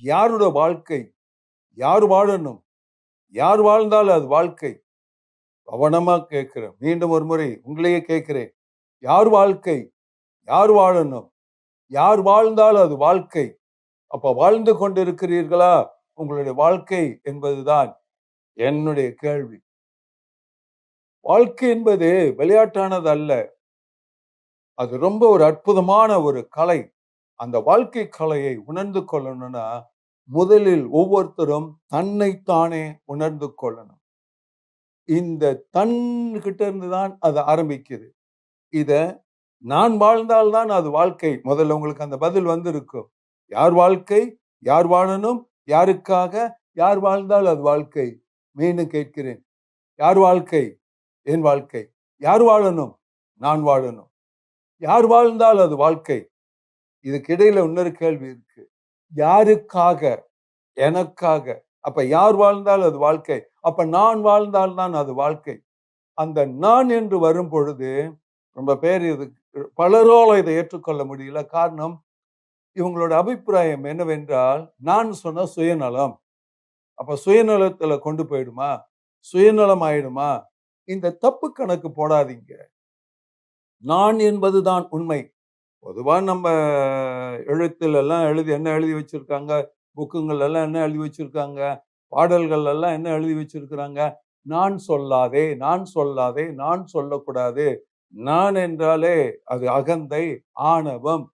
யாரோட வாழ்க்கை, யார் வாழணும், யார் வாழ்ந்தால் அது வாழ்க்கை. கவனமா கேட்கிறேன், மீண்டும் ஒரு முறை உங்களையே கேட்கிறேன். யார் வாழ்க்கை, யார் வாழணும், யார் வாழ்ந்தால் அது வாழ்க்கை. அப்ப வாழ்ந்து கொண்டிருக்கிறீர்களா? உங்களுடைய வாழ்க்கை என்பதுதான் என்னுடைய கேள்வி. வாழ்க்கை என்பது விளையாட்டானது அல்ல. அது ரொம்ப ஒரு அற்புதமான ஒரு கலை. அந்த வாழ்க்கை கலையை உணர்ந்து கொள்ளணும்னா முதலில் ஒவ்வொருத்தரும் தன்னைத்தானே உணர்ந்து கொள்ளணும். இந்த தன்கிட்ட இருந்துதான் அது ஆரம்பிக்குது. இத நான் வாழ்ந்தால்தான் அது வாழ்க்கை. முதல்ல உங்களுக்கு அந்த பதில் வந்திருக்கும். யார் வாழ்க்கை, யார் வாழணும், யாருக்காக, யார் வாழ்ந்தால் அது வாழ்க்கை. மீண்டும் கேட்கிறேன், யார் வாழ்க்கை? என் வாழ்க்கை. யார் வாழணும்? நான் வாழணும். யார் வாழ்ந்தால் அது வாழ்க்கை. இதுக்கு இடையில இன்னொரு கேள்வி இருக்கு. யாருக்காக, எனக்காக. அப்ப யார் வாழ்ந்தால் அது வாழ்க்கை. அப்ப நான் வாழ்ந்தால்தான் அது வாழ்க்கை. அந்த நான் என்று வரும் பொழுது ரொம்ப பேர் இது பலரால் இதை ஏற்றுக்கொள்ள முடியல. காரணம், இவங்களோட அபிப்பிராயம் என்னவென்றால், நான் சொன்ன சுயநலம். அப்ப சுயநலத்துல கொண்டு போயிடுமா, சுயநலம் ஆயிடுமா? இந்த தப்பு கணக்கு போடாதீங்க. நான் என்பதுதான் உண்மை. பொதுவா நம்ம எழுத்துல எல்லாம் என்ன எழுதி வச்சிருக்காங்க, புக்குங்கள் எல்லாம் என்ன எழுதி வச்சிருக்காங்க, பாடல்கள் எல்லாம் என்ன எழுதி வச்சிருக்கிறாங்க? நான் சொல்லாதே, நான் சொல்லாதே, நான் சொல்லக்கூடாது. நான் என்றாலே அது அகந்தை, ஆணவம்,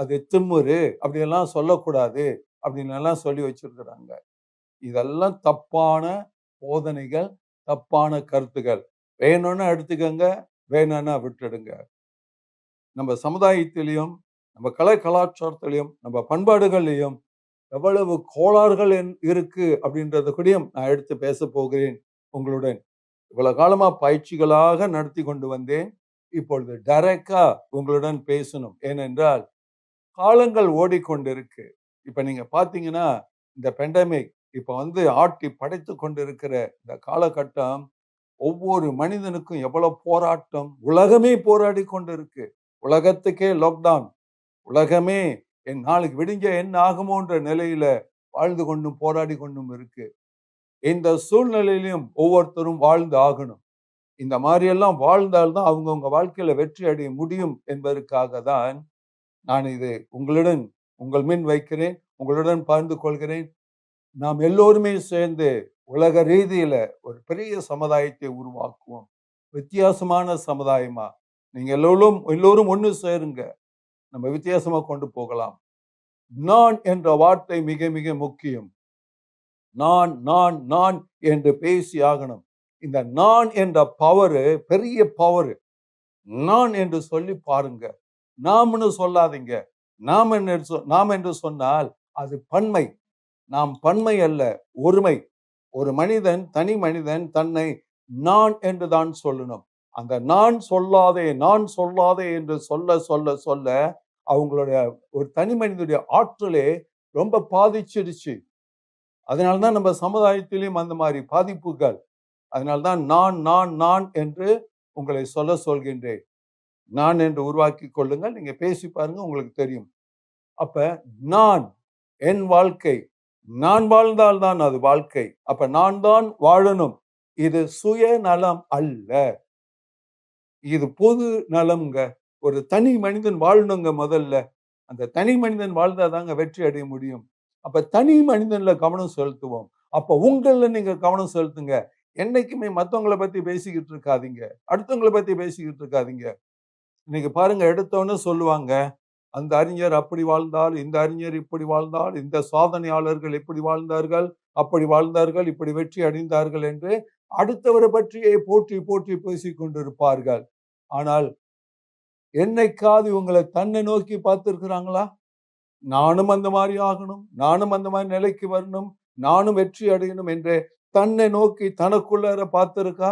அது திமிரு, அப்படியெல்லாம் சொல்லக்கூடாது அப்படின்னு எல்லாம் சொல்லி வச்சிருக்கிறாங்க. இதெல்லாம் தப்பான போதனைகள், தப்பான கருத்துகள். வேணும்னா எடுத்துக்கங்க, வேணும்னா விட்டுடுங்க. நம்ம சமுதாயத்திலையும், நம்ம கலை கலாச்சாரத்திலையும், நம்ம பண்பாடுகள்லையும் எவ்வளவு கோளாறுகள் இருக்கு அப்படின்றத கூடயும் நான் எடுத்து பேச போகிறேன் உங்களுடன். இவ்வளவு காலமா பயிற்சிகளாக நடத்தி கொண்டு வந்தேன். இப்பொழுது டைரக்டா உங்களுடன் பேசணும். ஏனென்றால் காலங்கள் ஓடிக்கொண்டிருக்கு. இப்ப நீங்க பாத்தீங்கன்னா, இந்த பெண்டமிக் இப்ப ஆட்டி படைத்து கொண்டிருக்கிற இந்த காலகட்டம், ஒவ்வொரு மனிதனுக்கும் எவ்வளவு போராட்டம். உலகமே போராடி கொண்டிருக்கு. உலகத்துக்கே லாக்டவுன். உலகமே என் நாளைக்கு விடிஞ்ச என்ன ஆகுமோன்ற நிலையில வாழ்ந்து கொண்டும் போராடி கொண்டும் இருக்கு. இந்த சூழ்நிலையிலும் ஒவ்வொருத்தரும் வாழ்ந்து ஆகணும். இந்த மாதிரி எல்லாம் வாழ்ந்தால்தான் அவங்கவுங்க வாழ்க்கையில வெற்றி அடைய முடியும் என்பதற்காக தான் நான் இதை உங்களுடன் உங்கள் முன் வைக்கிறேன், உங்களுடன் பகிர்ந்து கொள்கிறேன். நாம் எல்லோருமே சேர்ந்து உலக ரீதியில ஒரு பெரிய சமுதாயத்தை உருவாக்குவோம். வித்தியாசமான சமுதாயமா. நீங்க எல்லோரும் ஒண்ணு சேருங்க. நம்ம வித்தியாசமா கொண்டு போகலாம். நான் என்ற வார்த்தை மிக மிக முக்கியம். நான் நான் நான் என்று பேசி ஆகணும். இந்த நான் என்ற பவரு பெரிய பவரு. நான் என்று சொல்லி பாருங்க. நாம்னு சொல்லாதீங்க. நாம் என்று சொன்னால் அது பன்மை. நாம் பன்மை அல்ல, ஒருமை. ஒரு மனிதன், தனி மனிதன் தன்னை நான் என்று தான் சொல்லணும். அந்த நான் சொல்லாதே என்று சொல்ல சொல்ல சொல்ல அவங்களுடைய ஒரு தனி மனிதனுடைய ஆற்றலே ரொம்ப பாதிச்சிருச்சு. அதனால்தான் நம்ம சமுதாயத்திலும் அந்த மாதிரி பாதிப்புகள். அதனால்தான் நான் நான் நான் என்று உங்களை சொல்கின்றேன். நான் என்று உருவாக்கி கொள்ளுங்கள். நீங்க பேசி பாருங்க, உங்களுக்கு தெரியும். அப்ப நான், என் வாழ்க்கை, நான் வாழ்ந்தால்தான் அது வாழ்க்கை. அப்ப நான் தான் வாழணும். இது சுயநலம் அல்ல, இது பொது நலம்ங்க. ஒரு தனி மனிதன் வாழணுங்க. முதல்ல அந்த தனி மனிதன் வாழ்ந்தாதாங்க வெற்றி அடைய முடியும். அப்ப தனி மனிதன்ல கவனம் செலுத்துவோம். அப்ப உங்கள நீங்க கவனம் செலுத்துங்க. என்னைக்குமே மத்தவங்களை பத்தி பேசிக்கிட்டு இருக்காதீங்க, அடுத்தவங்களை பத்தி பேசிக்கிட்டு இருக்காதீங்க. இன்னைக்கு பாருங்க, எடுத்தவொன்னு சொல்லுவாங்க, அந்த அறிஞர் அப்படி வாழ்ந்தால், இந்த அறிஞர் இப்படி வாழ்ந்தால், இந்த சாதனையாளர்கள் இப்படி வாழ்ந்தார்கள், அப்படி வாழ்ந்தார்கள், இப்படி வெற்றி அடைந்தார்கள் என்று அடுத்தவரை பற்றியே போற்றி போற்றி பேசிக் கொண்டிருப்பார்கள். ஆனால் என்னைக்காவது இவங்களை தன்னை நோக்கி பார்த்திருக்கிறாங்களா? நானும் அந்த மாதிரி ஆகணும், நானும் அந்த மாதிரி நிலைக்கு வரணும், நானும் வெற்றி அடையணும் என்று தன்னை நோக்கி தனக்குள்ளார பார்த்திருக்கா?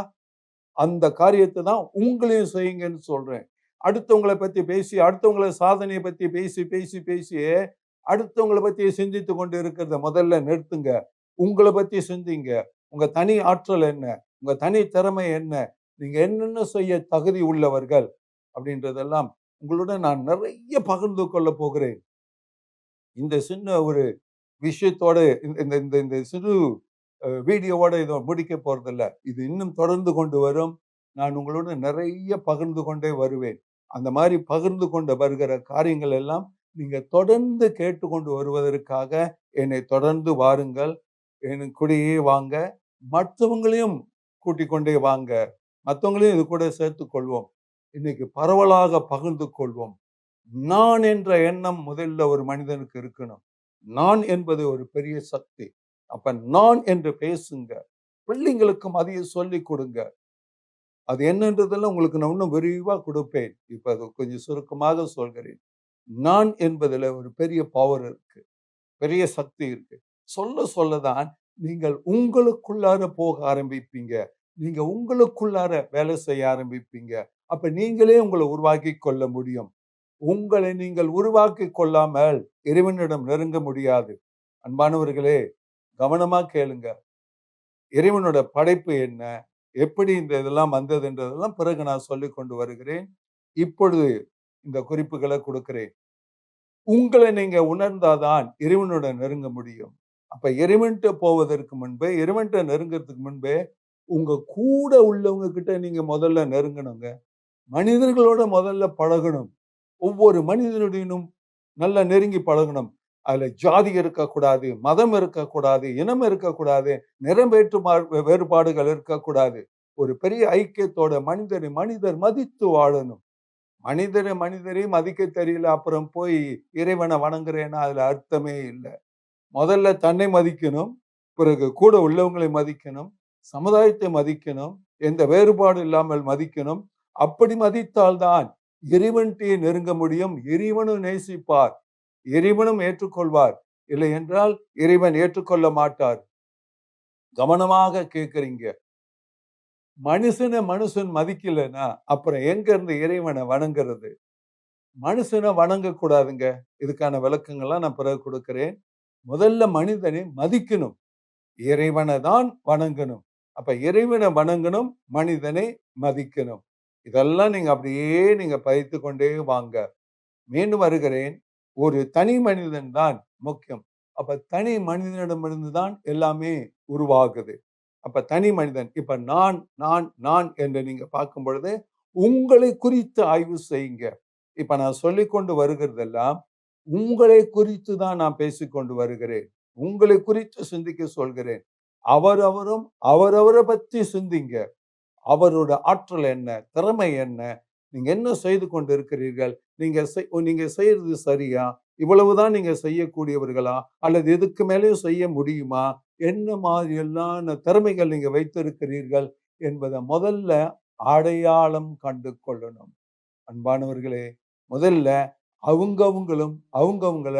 அந்த காரியத்தை தான் உங்களையும் செய்யுங்கன்னு சொல்றேன். அடுத்தவங்களை பத்தி பேசி, அடுத்தவங்களை சாதனையை பத்தி பேசி பேசி பேசி அடுத்தவங்களை பத்தி சிந்தித்து கொண்டு இருக்கிறத முதல்ல நிறுத்துங்க. உங்களை பத்தி சிந்திங்க. உங்க தனி ஆற்றல் என்ன, உங்க தனி திறமை என்ன, நீங்க என்னென்ன செய்ய தகுதி உள்ளவர்கள் அப்படின்றதெல்லாம் உங்களுடன் நான் நிறைய பகிர்ந்து கொள்ள போகிறேன். இந்த சின்ன ஒரு விஷயத்தோட இந்த இந்த இந்த இந்த சிறு வீடியோவோட இதை முடிக்க போறதில்ல. இது இன்னும் தொடர்ந்து கொண்டு வரும். நான் உங்களோட நிறைய பகிர்ந்து கொண்டே வருவேன். அந்த மாதிரி பகிர்ந்து கொண்டு வருகிற காரியங்கள் எல்லாம் நீங்க தொடர்ந்து கேட்டுக்கொண்டு வருவதற்காக என்னை தொடர்ந்து வாருங்கள். என் கூடயே வாங்க. மற்றவங்களையும் கூட்டிக் கொண்டே வாங்க. மற்றவங்களையும் இது கூட சேர்த்துக் கொள்வோம். இன்னைக்கு பரவலாக பகிர்ந்து கொள்வோம். நான் என்ற எண்ணம் முதல்ல ஒரு மனிதனுக்கு இருக்கணும். நான் என்பது ஒரு பெரிய சக்தி. அப்ப நான் என்று பேசுங்க. பிள்ளைங்களுக்கும் அதையும் சொல்லிக் கொடுங்க. அது என்னன்றதெல்லாம் உங்களுக்கு நான் இன்னும் விரிவா கொடுப்பேன். இப்ப அது கொஞ்சம் சுருக்கமாக சொல்கிறேன். நான் என்பதுல ஒரு பெரிய பவர் இருக்கு. பெரிய சக்தி இருக்கு. சொல்ல சொல்லதான் நீங்கள் உங்களுக்குள்ளார போக ஆரம்பிப்பீங்க. நீங்க உங்களுக்குள்ளார வேலை செய்ய ஆரம்பிப்பீங்க. அப்ப நீங்களே உங்களை உருவாக்கி கொள்ள முடியும். உங்களை நீங்கள் உருவாக்கி கொள்ளாமல் இறைவனிடம் நெருங்க முடியாது. அன்பானவர்களே, கவனமா கேளுங்க. இறைவனோட படைப்பு என்ன, எப்படி இந்த இதெல்லாம் வந்ததுன்றதெல்லாம் பிறகு நான் சொல்லிக் கொண்டு வருகிறேன். இப்பொழுது இந்த குறிப்புகளை கொடுக்கிறேன். உங்களை நீங்க உணர்ந்தாதான் இறைவனோட நெருங்க முடியும். அப்ப இறைவன்கிட்ட போவதற்கு முன்பே, இறைவன்கிட்ட நெருங்கிறதுக்கு முன்பே உங்க கூட உள்ளவங்க கிட்ட நீங்க முதல்ல நெருங்கணுங்க. மனிதர்களோட முதல்ல பழகணும். ஒவ்வொரு மனிதனுடையனும் நல்லா நெருங்கி பழகணும். அதுல ஜாதி இருக்கக்கூடாது, மதம் இருக்கக்கூடாது, இனம் இருக்கக்கூடாது, நிறம் வேறுபாடுகள் இருக்கக்கூடாது. ஒரு பெரிய ஐக்கியத்தோட மனிதரை மனிதர் மதித்து வாழணும். மனிதரை மதிக்க தெரியல, அப்புறம் போய் இறைவனை வணங்குறேன்னா அதுல அர்த்தமே இல்லை. முதல்ல தன்னை மதிக்கணும், பிறகு கூட உள்ளவங்களை மதிக்கணும், சமுதாயத்தை மதிக்கணும், எந்த வேறுபாடு இல்லாமல் மதிக்கணும். அப்படி மதித்தால்தான் இறைவன்கிட்டயே நெருங்க முடியும். இறைவனும் நேசிப்பார், இறைவனும் ஏற்றுக்கொள்வார். இல்லை என்றால் இறைவன் ஏற்றுக்கொள்ள மாட்டார். கவனமாக கேட்கிறீங்க. மனுஷன் மதிக்கலைன்னா அப்புறம் எங்க இருந்து இறைவனை வணங்குறது? மனுஷனை வணங்க கூடாதுங்க. இதுக்கான விளக்கங்கள்லாம் நான் பிறகு கொடுக்கிறேன். முதல்ல மனிதனை மதிக்கணும், இறைவனை தான் வணங்கணும். அப்ப இறைவனை வணங்கணும், மனிதனை மதிக்கணும். இதெல்லாம் நீங்க அப்படியே நீங்க பதித்து கொண்டே வாங்க. மீண்டும் வருகிறேன். ஒரு தனி மனிதன் தான் முக்கியம். அப்ப தனி மனிதனிடமிருந்து தான் எல்லாமே உருவாகுது. அப்ப தனி மனிதன் இப்ப நான் நான் நான் என்று நீங்க பார்க்கும் பொழுது உங்களை குறித்து ஆய்வு செய்யுங்க. இப்ப நான் சொல்லிக்கொண்டு வருகிறதெல்லாம் உங்களை குறித்து தான் நான் பேசிக்கொண்டு வருகிறேன். உங்களை குறித்து சிந்திக்க சொல்கிறேன். அவரவரை பற்றி சிந்திங்க. அவரோட ஆற்றல் என்ன, திறமை என்ன, நீங்க என்ன செய்து கொண்டு இருக்கிறீர்கள், நீங்க செய்யறது சரியா, இவ்வளவுதான் நீங்க செய்யக்கூடியவர்களா, அல்லது இதுக்கு மேலேயும் செய்ய முடியுமா, என்ன மாதிரி எல்லாம் திறமைகள் நீங்க வைத்திருக்கிறீர்கள் என்பதை முதல்ல அடையாளம் கண்டு கொள்ளணும். அன்பானவர்களே, முதல்ல அவங்கவங்கள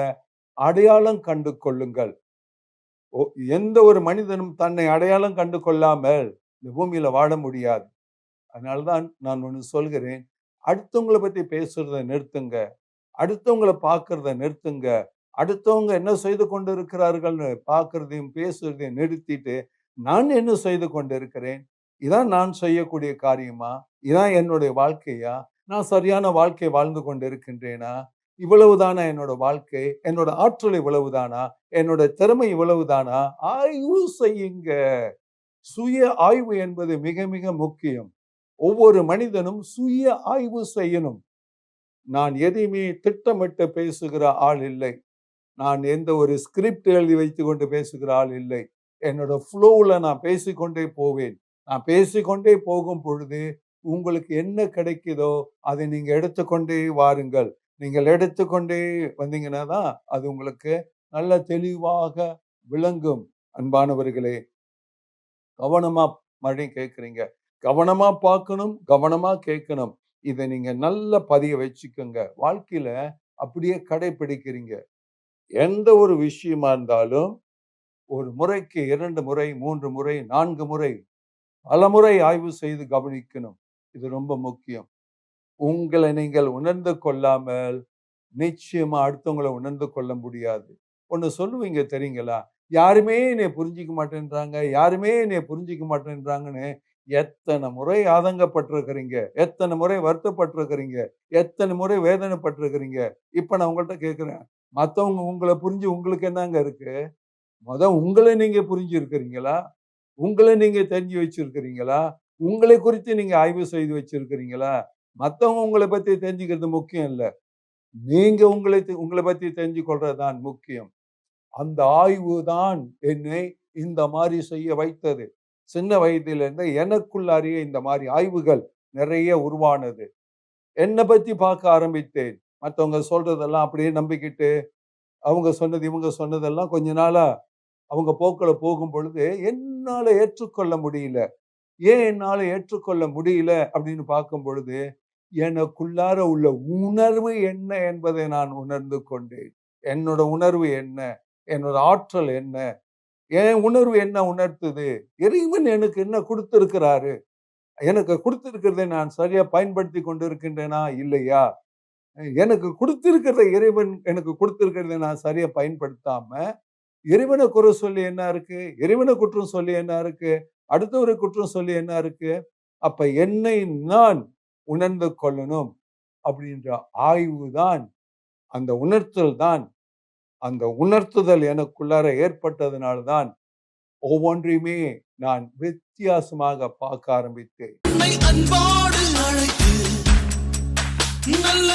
அடையாளம் கண்டு கொள்ளுங்கள். எந்த ஒரு மனிதனும் தன்னை அடையாளம் கண்டு கொள்ளாமல் இந்த பூமியில வாழ முடியாது. அதனாலதான் நான் ஒண்ணு சொல்கிறேன். அடுத்தவங்களை பத்தி பேசுறத நிறுத்துங்க. அடுத்தவங்களை பார்க்கறத நிறுத்துங்க. அடுத்தவங்க என்ன செய்து கொண்டு இருக்கிறார்கள்னு பார்க்கறதையும் பேசுறதையும் நிறுத்திட்டு, நான் என்ன செய்து கொண்டு இருக்கிறேன், இதான் நான் செய்யக்கூடிய காரியமா, இதான் என்னுடைய வாழ்க்கையா, நான் சரியான வாழ்க்கை வாழ்ந்து கொண்டு இருக்கின்றேனா, இவ்வளவுதானா என்னோட வாழ்க்கை, என்னோட ஆற்றல் இவ்வளவுதானா, என்னோட திறமை இவ்வளவுதானா, ஆய்வு செய்யுங்க. சுய ஆய்வு என்பது மிக மிக முக்கியம். ஒவ்வொரு மனிதனும் சுய ஆய்வு செய்யணும். நான் எதையுமே திட்டமிட்டு பேசுகிற ஆள் இல்லை. நான் எந்த ஒரு ஸ்கிரிப்ட் எழுதி வைத்துக் கொண்டு பேசுகிற ஆள் இல்லை. என்னோட ஃப்ளோவில் நான் பேசிக்கொண்டே போவேன். நான் பேசிக்கொண்டே போகும் பொழுது உங்களுக்கு என்ன கிடைக்குதோ அதை நீங்க எடுத்துக்கொண்டே வாருங்கள். நீங்கள் எடுத்துக்கொண்டே வந்தீங்கன்னா தான் அது உங்களுக்கு நல்ல தெளிவாக விளங்கும். அன்பானவர்களே, கவனமா மறுபடியும் கேட்குறீங்க. கவனமா பார்க்கணும், கவனமா கேட்கணும். இதை நீங்க நல்ல பதிய வச்சுக்கோங்க. வாழ்க்கையில அப்படியே கடைபிடிக்கிறீங்க. எந்த ஒரு விஷயமா இருந்தாலும் ஒரு முறைக்கு 2 முறை, 3 முறை, 4 முறை, பலமுறை ஆய்வு செய்து கவனிக்கணும். இது ரொம்ப முக்கியம். உங்களை நீங்கள் உணர்ந்து கொள்ளாமல் நிச்சயமா அடுத்தவங்களை உணர்ந்து கொள்ள முடியாது. ஒண்ணு சொல்லுவீங்க தெரியுங்களா? யாருமே என்னைய புரிஞ்சுக்க மாட்டேன்றாங்க, யாருமே என்னைய புரிஞ்சுக்க மாட்டேன்றாங்கன்னு எத்தனை முறை ஆதங்கப்பட்டிருக்கிறீங்க, எத்தனை முறை வருத்தப்பட்டிருக்கிறீங்க, எத்தனை முறை வேதனைப்பட்டிருக்கிறீங்க. இப்ப நான் உங்கள்ட்ட கேட்கிறேன், மத்தவங்க உங்கள புரிஞ்சு உங்களுக்கு என்னங்க இருக்கு? உங்கள நீங்க புரிஞ்சிருக்கிறீங்களா? உங்கள நீங்க தெரிஞ்சு வச்சிருக்கிறீங்களா? உங்களை குறித்து நீங்க ஆய்வு செய்து வச்சிருக்கிறீங்களா? மத்தவங்க உங்கள பத்தி தெரிஞ்சுக்கிறது முக்கியம் இல்ல. நீங்க உங்கள பத்தி தெரிஞ்சு கொள்றது தான் முக்கியம். அந்த ஆய்வு தான் என்னை இந்த மாரி செய்ய வைத்தது. சின்ன வயதிலிருந்தே எனக்குள்ளாரையே இந்த மாரி ஆய்வுகள் நிறைய உருவானது. என்ன பத்தி பார்க்க ஆரம்பித்தேன். மத்தவங்க சொல்றதெல்லாம் அப்படியே நம்பிக்கிட்டு, அவங்க சொன்னது, இவங்க சொன்னதெல்லாம் கொஞ்ச நாளா அவங்க போக்குல போகும்பொழுது, என்னால ஏற்றுக்கொள்ள முடியல. ஏன் என்னால ஏற்றுக்கொள்ள முடியல அப்படின்னு பார்க்கும் பொழுது, எனக்குள்ளார உள்ள உணர்வு என்ன என்பதை நான் உணர்ந்து கொண்டேன். என்னோட உணர்வு என்ன? என்னோட ஆற்றல் என்ன? என் உணர்வு என்ன உணர்த்துது? இறைவன் எனக்கு என்ன குடுத்திருக்கிறாரு? எனக்கு குடுத்திருக்கிறதை நான் சரியா பயன்படுத்திக் கொண்டிருக்கின்றேனா? இல்லையா? எனக்கு குடுத்திருக்கிறத இறைவன் எனக்கு குடுத்திருக்கிறத நான் சரியா பயன்படுத்தாம, இறைவன குறை சொல்லி என்ன இருக்கு? இறைவன குற்றம் சொல்லி என்ன இருக்கு? அடுத்தவரை குற்றம் சொல்லி என்ன இருக்கு? அப்ப என்னை நான் உணர்ந்து கொள்ளணும் அப்படின்ற ஆய்வு தான், அந்த உணர்த்தல் தான், அந்த உணர்த்துதல் எனக்குள்ளார ஏற்பட்டதனால தான் ஒவ்வொன்றையுமே நான் வித்தியாசமாக பார்க்க ஆரம்பித்தேன். அன்போடு அழைத்து நல்ல